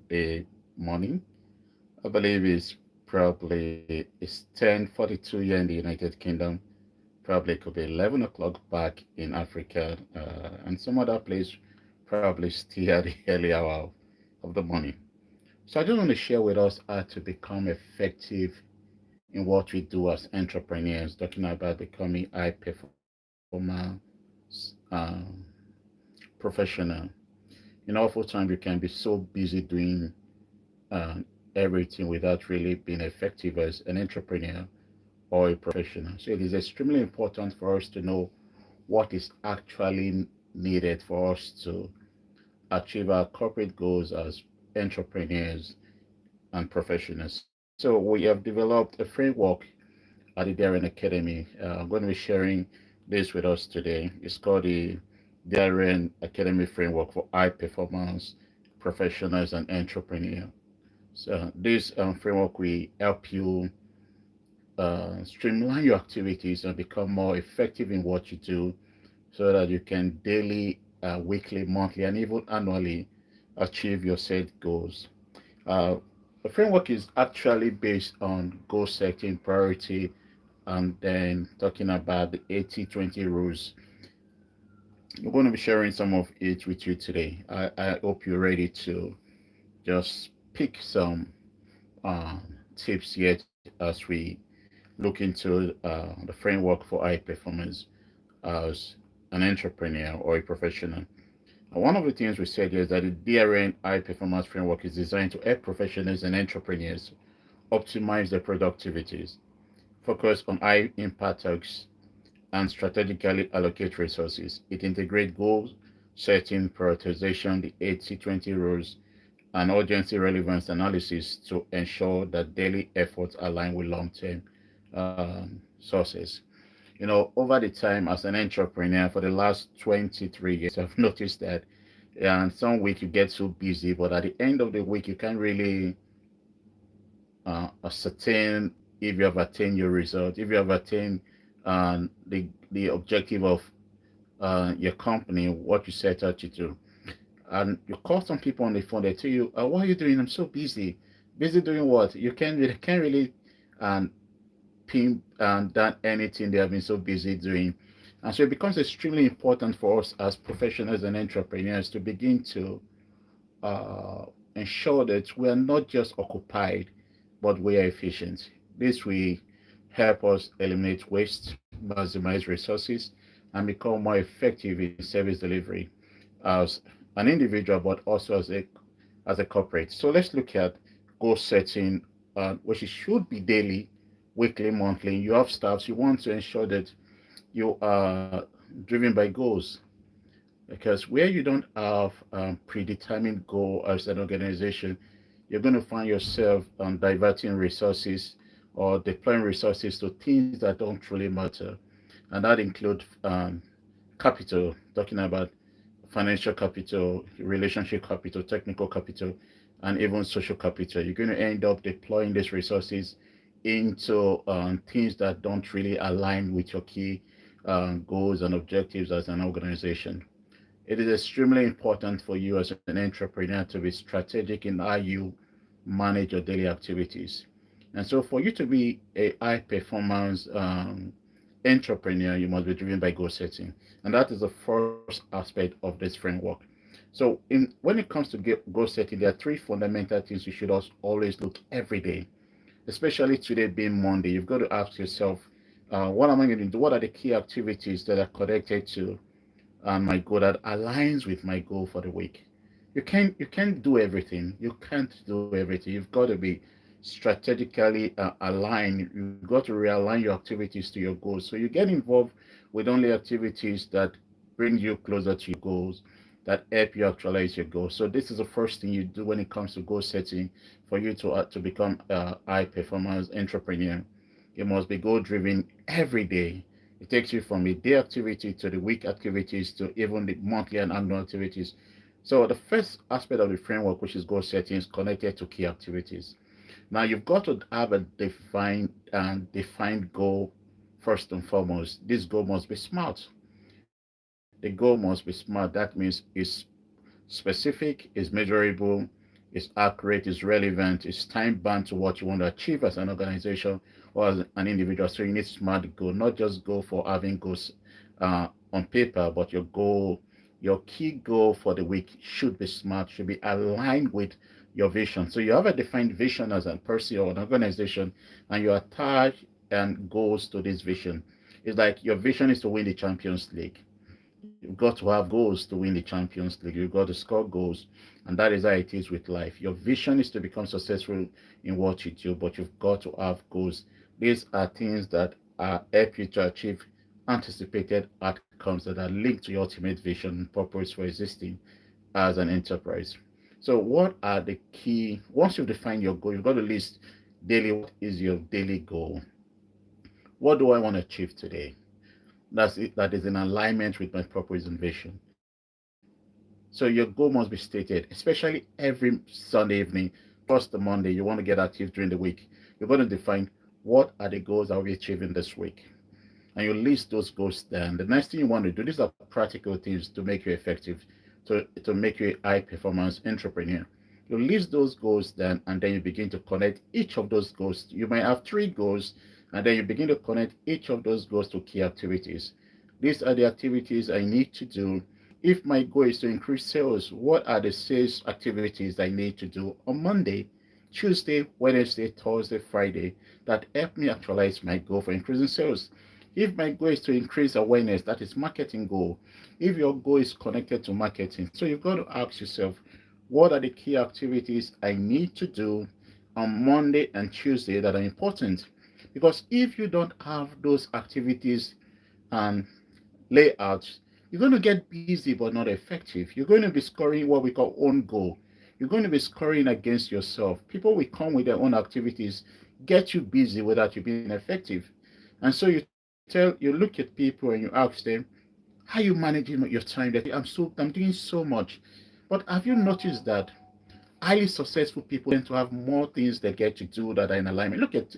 Saturday morning. I believe it's 10:42 here in the United Kingdom. Probably could be 11 o'clock back in Africa, and some other place probably still at the early hour of the morning. So I just want to share with us how to become effective in what we do as entrepreneurs, talking about becoming high performance professional. Oftentimes you can be so busy doing uh, everything without really being effective as an entrepreneur or a professional. So it is extremely important for us to know what is actually needed for us to achieve our corporate goals as entrepreneurs and professionals. So we have developed a framework at the DRN Academy. I'm going to be sharing this with us today. It's called the DRN Academy Framework for High Performance Professionals and Entrepreneurs. So this framework will help you streamline your activities and become more effective in what you do so that you can daily, weekly, monthly, and even annually achieve your set goals. Uh, the framework is actually based on goal setting, priority, and then talking about the 80-20 rules. I'm going to be sharing some of it with you today. I hope you're ready to just pick some tips yet as we look into the framework for high performance as an entrepreneur or a professional. One of the things we said is that the DRN high performance framework is designed to help professionals and entrepreneurs optimize their productivities, focus on high impact tasks, and strategically allocate resources. It integrates goal setting, prioritization, the 80-20 rules, and urgency relevance analysis to ensure that daily efforts align with long-term sources. Over the time as an entrepreneur for the last 23 years, I've noticed that and some week you get so busy, but at the end of the week, you can't really ascertain if you have attained your result, if you have attained the objective of your company, what you set out to do. And you call some people on the phone, they tell you, "What are you doing? I'm so busy." Busy doing what? You can't really um, pin down anything they have been so busy doing. And so it becomes extremely important for us as professionals and entrepreneurs to begin to uh, ensure that we are not just occupied, but we are efficient. This will help us eliminate waste, maximize resources, and become more effective in service delivery as an individual, but also as a corporate. So let's look at goal setting, which should be daily, weekly, monthly. You have staffs. You want to ensure that you are driven by goals because where you don't have predetermined goal as an organization, you're going to find yourself diverting resources or deploying resources to things that don't truly matter, and that includes capital, talking about financial capital, relationship capital, technical capital, and even social capital. You're going to end up deploying these resources into things that don't really align with your key goals and objectives as an organization. It is extremely important for you as an entrepreneur to be strategic in how you manage your daily activities. And so, for you to be a high performance entrepreneur, you must be driven by goal setting. And that is the first aspect of this framework. So, when it comes to goal setting, there are three fundamental things you should always look every day, especially today being Monday. You've got to ask yourself, what am I going to do? What are the key activities that are connected to my goal that aligns with my goal for the week? You can't do everything. You can't do everything. You've got to be strategically aligned. You've got to realign your activities to your goals. So you get involved with only activities that bring you closer to your goals, that help you actualize your goals. So this is the first thing you do when it comes to goal setting for you to become a high performance entrepreneur. You must be goal driven every day. It takes you from a day activity to the week activities to even the monthly and annual activities. So the first aspect of the framework, which is goal setting, is connected to key activities. Now you've got to have a defined goal first and foremost. This goal must be smart. The goal must be smart. That means it's specific, it's measurable, It's accurate, it's relevant, it's time bound to what you want to achieve as an organization or as an individual. So you need smart goal, not just go for having goals on paper, but your key goal for the week should be smart, should be aligned with your vision. So you have a defined vision as a person or an organization, and you attach and goals to this vision. It's like your vision is to win the Champions League. You've got to have goals to win the Champions League. You've got to score goals. And that is how it is with life. Your vision is to become successful in what you do, but you've got to have goals. These are things that are help you to achieve anticipated outcomes that are linked to your ultimate vision and purpose for existing as an enterprise. So, what are the key? Once you've defined your goal, you've got to list daily what is your daily goal. What do I want to achieve today? That's it, that is in alignment with my purpose and vision. So your goal must be stated, especially every Sunday evening, plus the Monday. You want to get active during the week. You're going to define what are the goals I'll be achieving this week. And you list those goals down. The next thing you want to do, these are practical things to make you effective, to make you a high performance entrepreneur. You list those goals down and then you begin to connect each of those goals. You might have three goals, and then you begin to connect each of those goals to key activities. These are the activities I need to do. If my goal is to increase sales, what are the sales activities I need to do on Monday, Tuesday, Wednesday, Thursday, Friday that help me actualize my goal for increasing sales? If my goal is to increase awareness, that is marketing goal. If your goal is connected to marketing, so you've got to ask yourself, what are the key activities I need to do on Monday and Tuesday that are important? Because if you don't have those activities and layouts, you're going to get busy but not effective. You're going to be scoring what we call own goal. You're going to be scoring against yourself. People will come with their own activities, get you busy without you being effective. And so you look at people and you ask them, how are you managing your time? That I'm doing so much. But have you noticed that highly successful people tend to have more things they get to do that are in alignment? Look at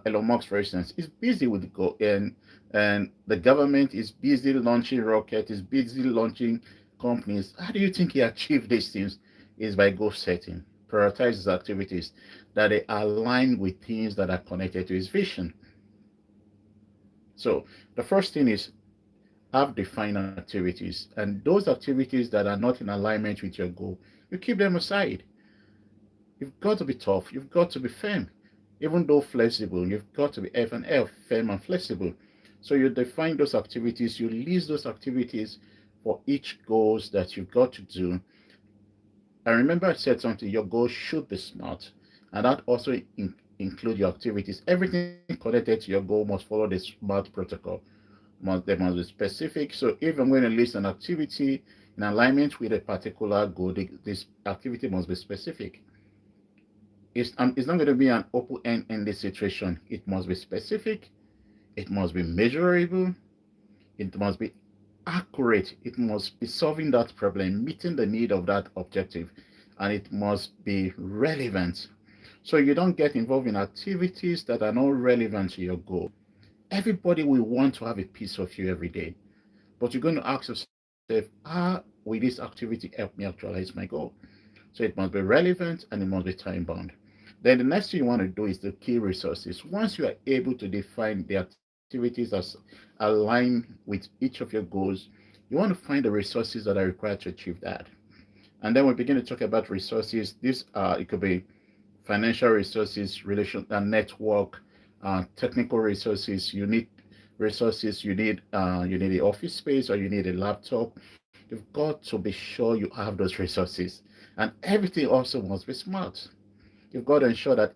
Elon Musk, for instance. He's busy with go and the government is busy launching rockets, is busy launching companies. How do you think he achieved these things? Is by goal setting, prioritize his activities that they align with things that are connected to his vision. So the first thing is have defined activities, and those activities that are not in alignment with your goal, you keep them aside. You've got to be tough. You've got to be firm. Even though flexible, you've got to be F and F, firm and flexible. So you define those activities, you list those activities for each goals that you've got to do. And remember I said something, your goal should be smart. And that also include your activities. Everything connected to your goal must follow the SMART protocol. They must be specific. So if I'm going to list an activity in alignment with a particular goal, this activity must be specific. It's not going to be an open-ended situation. It must be specific. It must be measurable. It must be accurate. It must be solving that problem, meeting the need of that objective, and it must be relevant. So you don't get involved in activities that are not relevant to your goal. Everybody will want to have a piece of you every day, but you're going to ask yourself, will this activity help me actualize my goal? So it must be relevant and it must be time bound. Then the next thing you want to do is the key resources. Once you are able to define the activities as align with each of your goals, you want to find the resources that are required to achieve that. And then we begin to talk about resources. This it could be financial resources, relation and network, technical resources. You need resources. You need the office space or you need a laptop. You've got to be sure you have those resources, and everything also must be smart. You've got to ensure that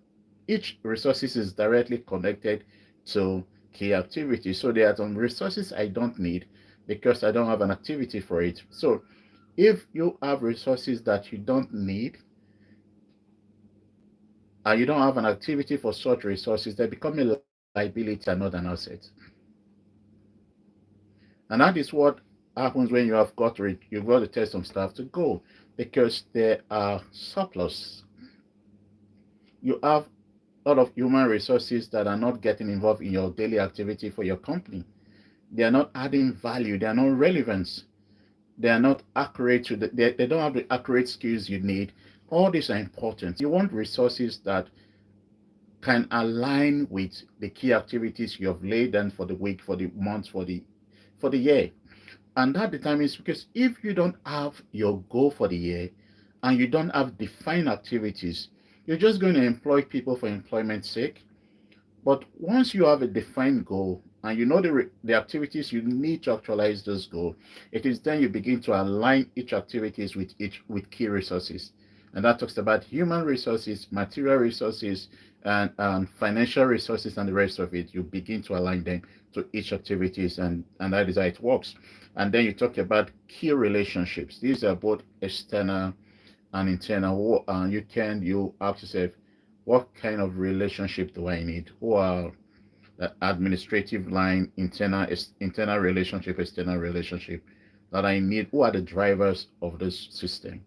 each resources is directly connected to key activities. So there are some resources I don't need because I don't have an activity for it. So if you have resources that you don't need and you don't have an activity for such resources, they become a liability and not an asset. And that is what happens when you've got to tell some stuff to go because there are surplus. You have a lot of human resources that are not getting involved in your daily activity for your company. They are not adding value. They are not relevant. They are not accurate they don't have the accurate skills you need All these are important. You want resources that can align with the key activities you have laid down for the week, for the month, for the year. And that determines, because if you don't have your goal for the year and you don't have defined activities, you're just going to employ people for employment's sake. But once you have a defined goal and you know the activities you need to actualize this goal, it is then you begin to align each activities with key resources. And that talks about human resources, material resources, and financial resources, and the rest of it. You begin to align them to each activities, and that is how it works. And then you talk about key relationships. These are both external and internal. And you ask yourself, what kind of relationship do I need? Who are the administrative line, internal relationship, external relationship that I need? Who are the drivers of this system?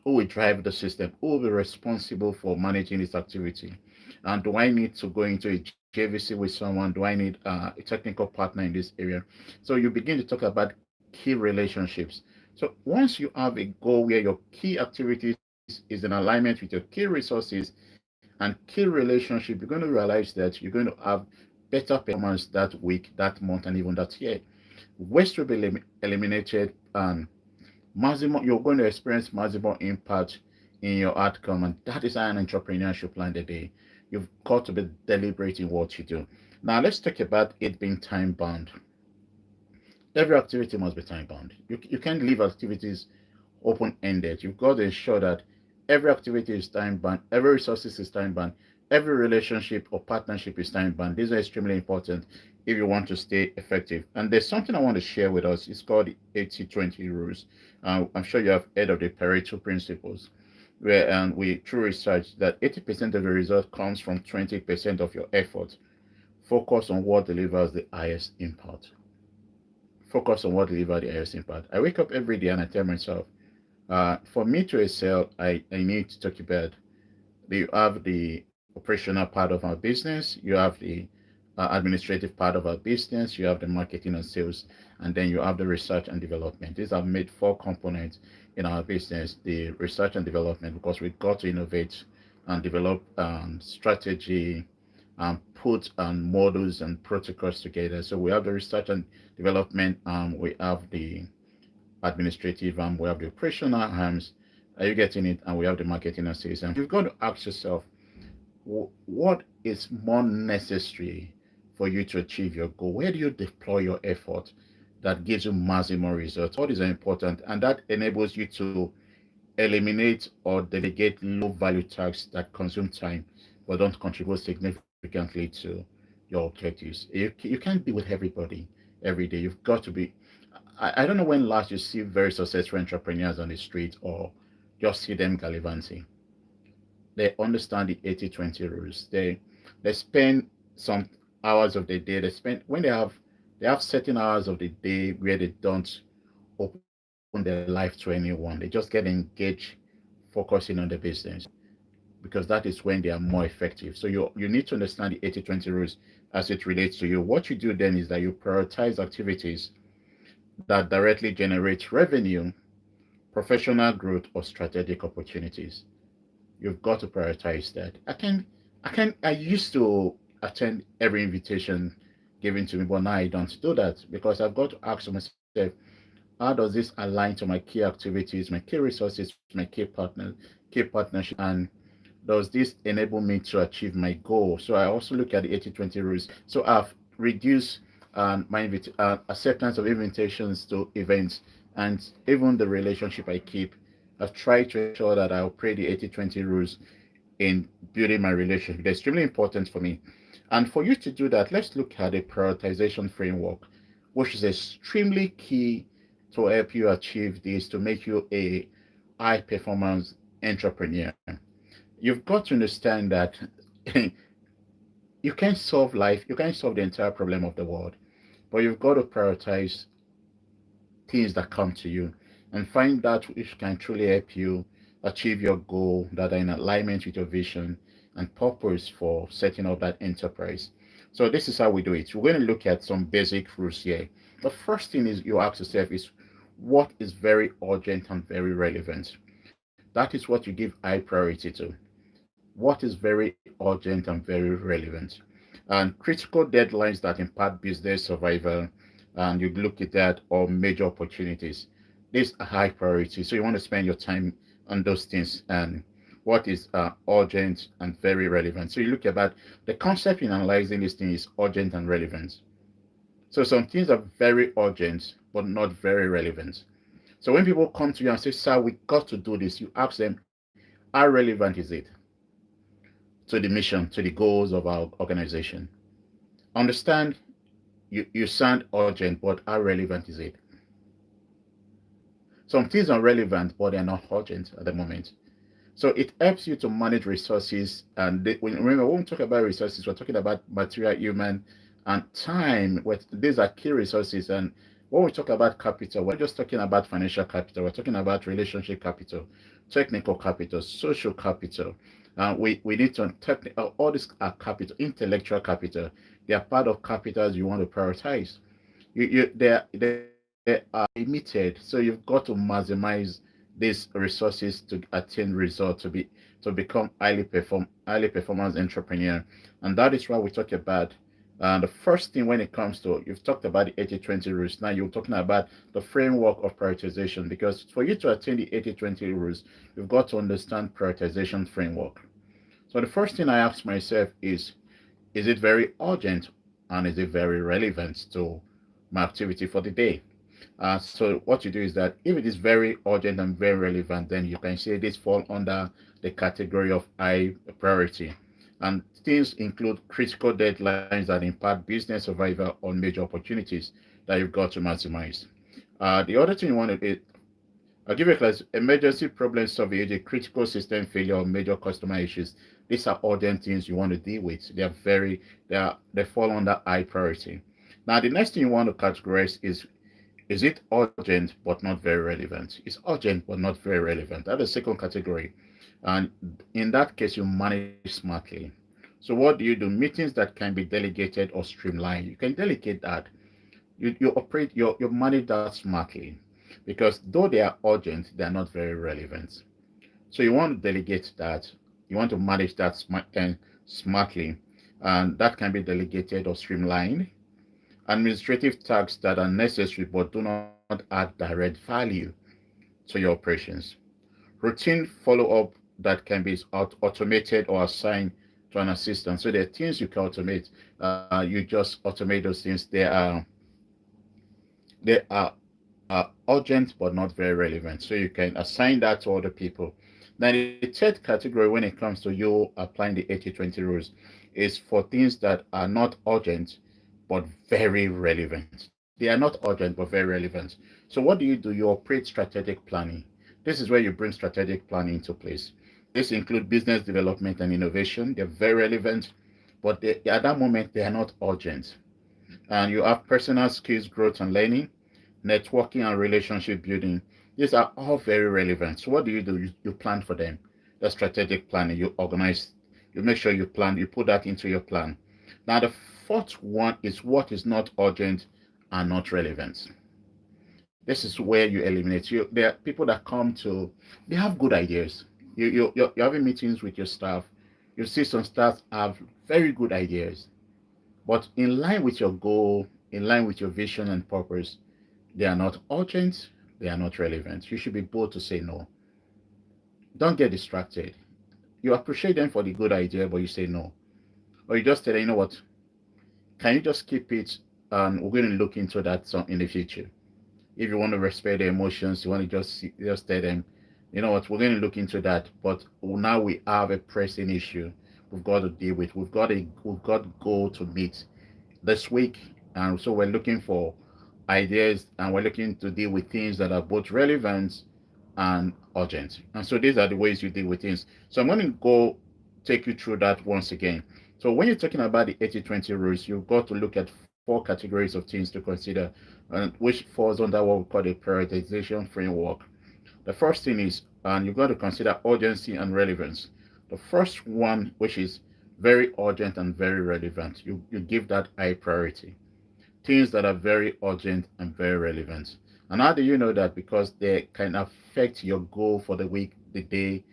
Who will drive the system? Who will be responsible for managing this activity? And do I need to go into a JVC with someone? Do I need a technical partner in this area? So you begin to talk about key relationships. So once you have a goal where your key activities is in alignment with your key resources and key relationship, you're going to realize that you're going to have better performance that week, that month, and even that year. Waste will be eliminated, and maximum you're going to experience maximum impact in your outcome. And that is how an entrepreneur should plan the day. You've got to be deliberate in what you do. Now let's talk about it being time bound. Every activity must be time bound. You can't leave activities open ended. You've got to ensure that every activity is time bound, every resources is time bound, every relationship or partnership is time bound. These are extremely important if you want to stay effective. And there's something I want to share with us. It's called the 80-20 rules. I'm sure you have heard of the Pareto principles, where we through research that 80% of the result comes from 20% of your effort. Focus on what delivers the highest impact. Focus on what delivers the highest impact. I wake up every day and I tell myself, for me to excel, I need to talk about, you have the operational part of our business, you have the administrative part of our business, you have the marketing and sales, and then you have the research and development. These are made four components in our business: the research and development, because we've got to innovate and develop strategy and put models and protocols together. So we have the research and development, we have the administrative arm, we have the operational arms. Are you getting it? And we have the marketing and sales. And you've got to ask yourself, what is more necessary for you to achieve your goal? Where do you deploy your effort that gives you maximum results? What is important? And that enables you to eliminate or delegate low value tasks that consume time but don't contribute significantly to your objectives. You can't be with everybody every day. You've got to be. I don't know when last you see very successful entrepreneurs on the street or just see them gallivanting. They understand the 80-20 rules. They spend some hours of the day. They spend when they have certain hours of the day where they don't open their life to anyone. They just get engaged focusing on the business, because that is when they are more effective. So you need to understand the 80-20 rules as it relates to you. What you do then is that you prioritize activities that directly generate revenue, professional growth, or strategic opportunities. You've got to prioritize that. I used to attend every invitation given to me, but now I don't do that, because I've got to ask myself, how does this align to my key activities, my key resources, my key partnership, and does this enable me to achieve my goal? So I also look at the 80-20 rules. So I've reduced acceptance of invitations to events, and even the relationship I keep. I've tried to ensure that I operate the 80-20 rules in building my relationship. They're extremely important for me. And for you to do that, let's look at a prioritization framework, which is extremely key to help you achieve this, to make you a high performance entrepreneur. You've got to understand that you can't solve the entire problem of the world, but you've got to prioritize things that come to you and find that which can truly help you achieve your goal, that are in alignment with your vision and purpose for setting up that enterprise. So this is how we do it. We're going to look at some basic rules here. The first thing is you ask yourself is, what is very urgent and very relevant? That is what you give high priority to. What is very urgent and very relevant. And critical deadlines that impact business survival, and you look at that, or major opportunities. These are high priority. So you want to spend your time on those things and what is urgent and very relevant. So you look about the concept in analyzing this thing is urgent and relevant. So some things are very urgent but not very relevant. So when people come to you and say, "Sir, we got to do this," you ask them, "How relevant is it to the mission, to the goals of our organization?" Understand, you sound urgent, but how relevant is it? Some things are relevant, but they're not urgent at the moment. So it helps you to manage resources. And remember, when we talk about resources, we're talking about material, human, and time. These are key resources. And when we talk about capital, we're just talking about financial capital. We're talking about relationship capital, technical capital, social capital. We need to all this are capital, intellectual capital. They are part of capitals you want to prioritize. They are limited, so you've got to maximize these resources to attain results, to become highly performance entrepreneur. And that is why we talk about the first thing when it comes to, you've talked about the 80-20 rules. Now you're talking about the framework of prioritization, because for you to attain the 80-20 rules, you've got to understand prioritization framework. So the first thing I ask myself is it very urgent and is it very relevant to my activity for the day? So what you do is that if it is very urgent and very relevant, then you can say this fall under the category of high priority. And things include critical deadlines that impact business survival or major opportunities that you've got to maximize. The other thing you want to do, I'll give you a class, emergency problem solving, a critical system failure or major customer issues. These are urgent things you want to deal with. They fall under high priority. Now, the next thing you want to categorize is it urgent but not very relevant? It's urgent but not very relevant. That's the second category. And in that case, you manage smartly. So what do you do? Meetings that can be delegated or streamlined. You can delegate that. You manage that smartly. Because though they are urgent, they are not very relevant. So you want to delegate that. You want to manage that smartly. And that can be delegated or streamlined. Administrative tasks that are necessary but do not add direct value to your operations. Routine follow-up that can be automated or assigned to an assistant. So there are things you can automate. You just automate those things. They are urgent but not very relevant. So you can assign that to other people. Now, the third category when it comes to you applying the 80-20 rules is for things that are not urgent but very relevant. They are not urgent but very relevant. So what do? You operate strategic planning. This is where you bring strategic planning into place. This includes business development and innovation. They're very relevant, but at that moment they are not urgent. And you have personal skills growth and learning, networking and relationship building. These are all very relevant. So what do? You plan for them. The strategic planning, you organize, you make sure you plan, you put that into your plan. Now the fourth one is what is not urgent and not relevant. This is where you eliminate. There are people that come to, they have good ideas. You're having meetings with your staff. You see some staff have very good ideas, but in line with your goal, in line with your vision and purpose, they are not urgent, they are not relevant. You should be bold to say no. Don't get distracted. You appreciate them for the good idea, but you say no. Or you just tell them, you know what, can you just keep it and we're going to look into that some in the future. If you want to respect their emotions, you want to just tell them, you know what, we're going to look into that. But now we have a pressing issue we've got to deal with. We've got goal to meet this week, and so we're looking for ideas and we're looking to deal with things that are both relevant and urgent. And so these are the ways you deal with things. So I'm going to go take you through that once again. So when you're talking about the 80-20 rules, you've got to look at four categories of things to consider, and which falls under what we call the prioritization framework. The first thing is, and you've got to consider urgency and relevance. The first one, which is very urgent and very relevant, you give that high priority. Things that are very urgent and very relevant. And how do you know that? Because they can affect your goal for the week the day,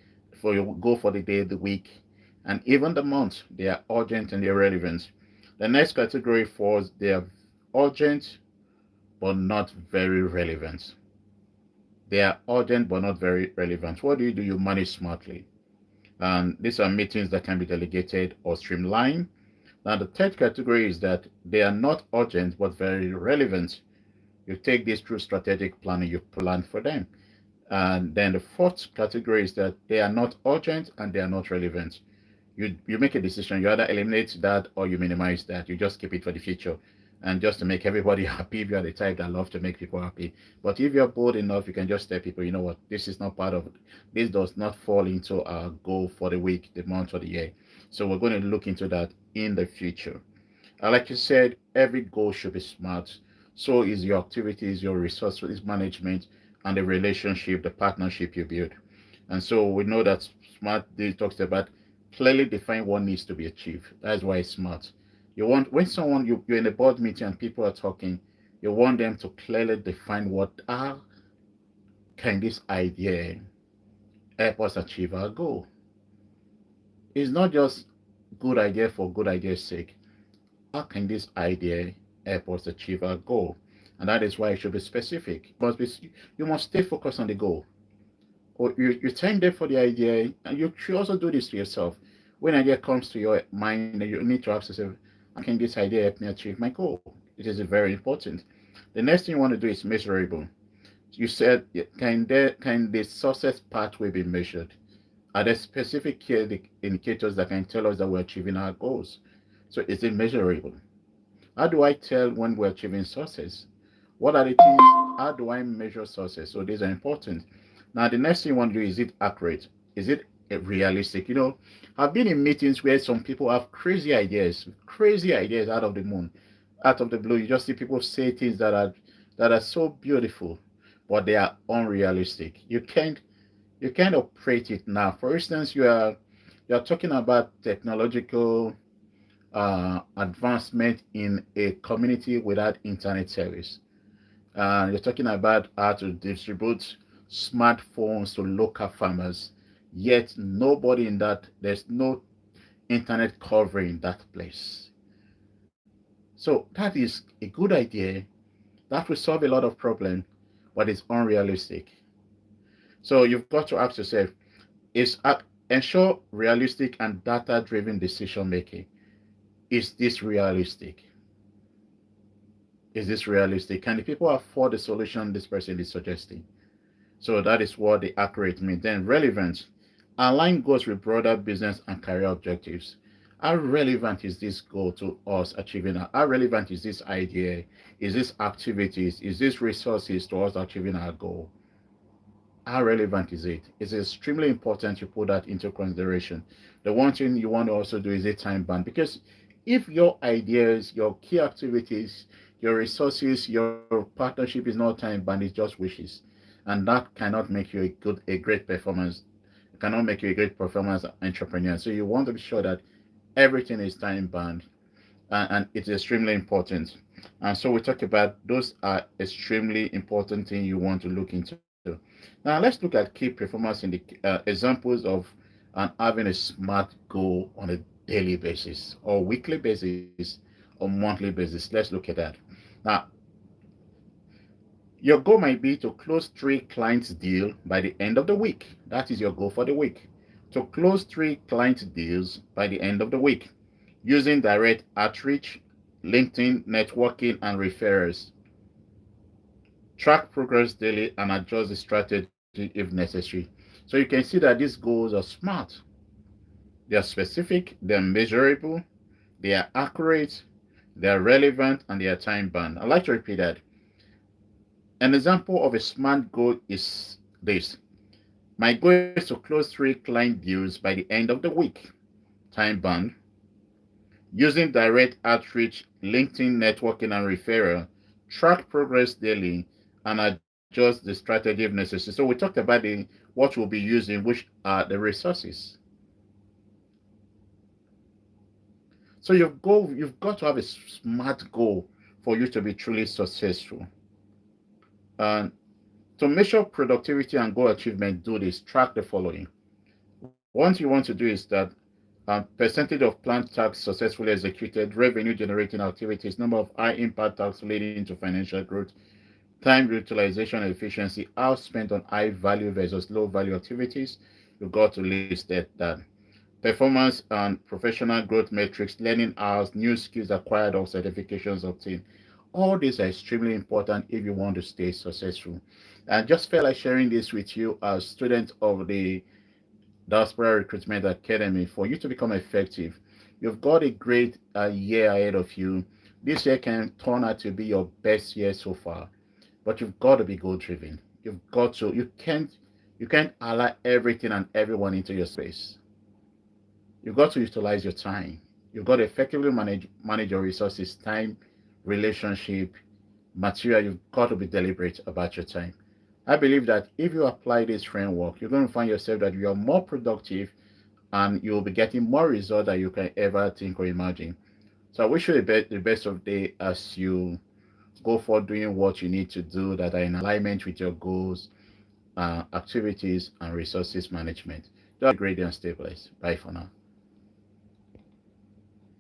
for your goal for the day, the week, and even the month. They are urgent and they're relevant. The next category falls, they are urgent but not very relevant. They are urgent but not very relevant. What do? You manage smartly. And these are meetings that can be delegated or streamlined. Now, the third category is that they are not urgent but very relevant. You take this through strategic planning, you plan for them. And then the fourth category is that they are not urgent and they are not relevant. You make a decision, you either eliminate that or you minimize that. You just keep it for the future. And just to make everybody happy, if you're the type that love to make people happy. But if you're bold enough, you can just tell people, you know what, this is not part of, this does not fall into our goal for the week, the month, or the year. So we're going to look into that in the future. And like you said, every goal should be smart. So is your activities, your resources management, and the relationship, the partnership you build. And so we know that smart talks about clearly define what needs to be achieved. That's why it's smart. You want when someone you're in a board meeting and people are talking, you want them to clearly define what can this idea help us achieve our goal. It's not just good idea for good idea's sake. How can this idea help us achieve our goal? And that is why it should be specific. You must stay focused on the goal. Or you thank them for the idea, and you should also do this to yourself. When an idea comes to your mind, you need to ask yourself, how can this idea help me achieve my goal? It is very important. The next thing you want to do is measurable. You said, can the success pathway be measured? Are there specific key indicators that can tell us that we're achieving our goals? So is it measurable? How do I tell when we're achieving success? What are the things? How do I measure success? So these are important. Now, the next thing you want to do, is it accurate? Is it realistic? I've been in meetings where some people have crazy ideas out of the moon, out of the blue. You just see people say things that are so beautiful, but they are unrealistic. You can't operate it now. For instance, you're talking about technological advancement in a community without internet service. You're talking about how to distribute smartphones to local farmers, yet there's no internet covering that place. So that is a good idea that will solve a lot of problems, but it's unrealistic. So you've got to ask yourself, is ensure realistic and data-driven decision making. Is this realistic? Is this realistic? Can the people afford the solution this person is suggesting? So that is what the accurate means. Then relevance. Align goals with broader business and career objectives. How relevant is this goal to us achieving our? How relevant is this idea? Is this activities? Is this resources to us achieving our goal? How relevant is it? It's extremely important you put that into consideration. The one thing you want to also do is a time band, because if your ideas, your key activities, your resources, your partnership is not time band, it's just wishes, and that cannot make you a great performance. It cannot make you a great performance entrepreneur. So you want to be sure that everything is time bound, and it's extremely important. And so we talk about those are extremely important things you want to look into. Now let's look at key performance in the examples of having a smart goal on a daily basis or weekly basis or monthly basis. Let's look at that. Now, your goal might be to close 3 clients deal by the end of the week. That is your goal for the week. To close 3 client deals by the end of the week using direct outreach, LinkedIn, networking, and referrals. Track progress daily and adjust the strategy if necessary. So you can see that these goals are smart. They are specific, they are measurable, they are accurate, they are relevant, and they are time bound. I'd like to repeat that. An example of a smart goal is this. My goal is to close 3 client deals by the end of the week. Time bound. Using direct outreach, LinkedIn, networking, and referral. Track progress daily and adjust the strategy if necessary. So we talked about what we'll be using, which are the resources. So you've got to have a smart goal for you to be truly successful. And To measure productivity and goal achievement, do this. Track the following. What you want to do is that percentage of planned tasks successfully executed, revenue generating activities, number of high impact tasks leading to financial growth, time utilization and efficiency, hours spent on high value versus low value activities. You got to list that. Performance and professional growth metrics, learning hours, new skills acquired or certifications obtained. All these are extremely important if you want to stay successful. And just felt like sharing this with you as students of the Diaspora Recruitment Academy for you to become effective. You've got a great year ahead of you. This year can turn out to be your best year so far, but you've got to be goal driven. You can't allow everything and everyone into your space. You've got to utilize your time. You've got to effectively manage your resources, time, relationship, material. You've got to be deliberate about your time. I believe that if you apply this framework, you're going to find yourself that you are more productive and you'll be getting more results than you can ever think or imagine. So I wish you the best of the day as you go for doing what you need to do that are in alignment with your goals, activities, and resources management. Do have a great day and stay blessed. Bye for now.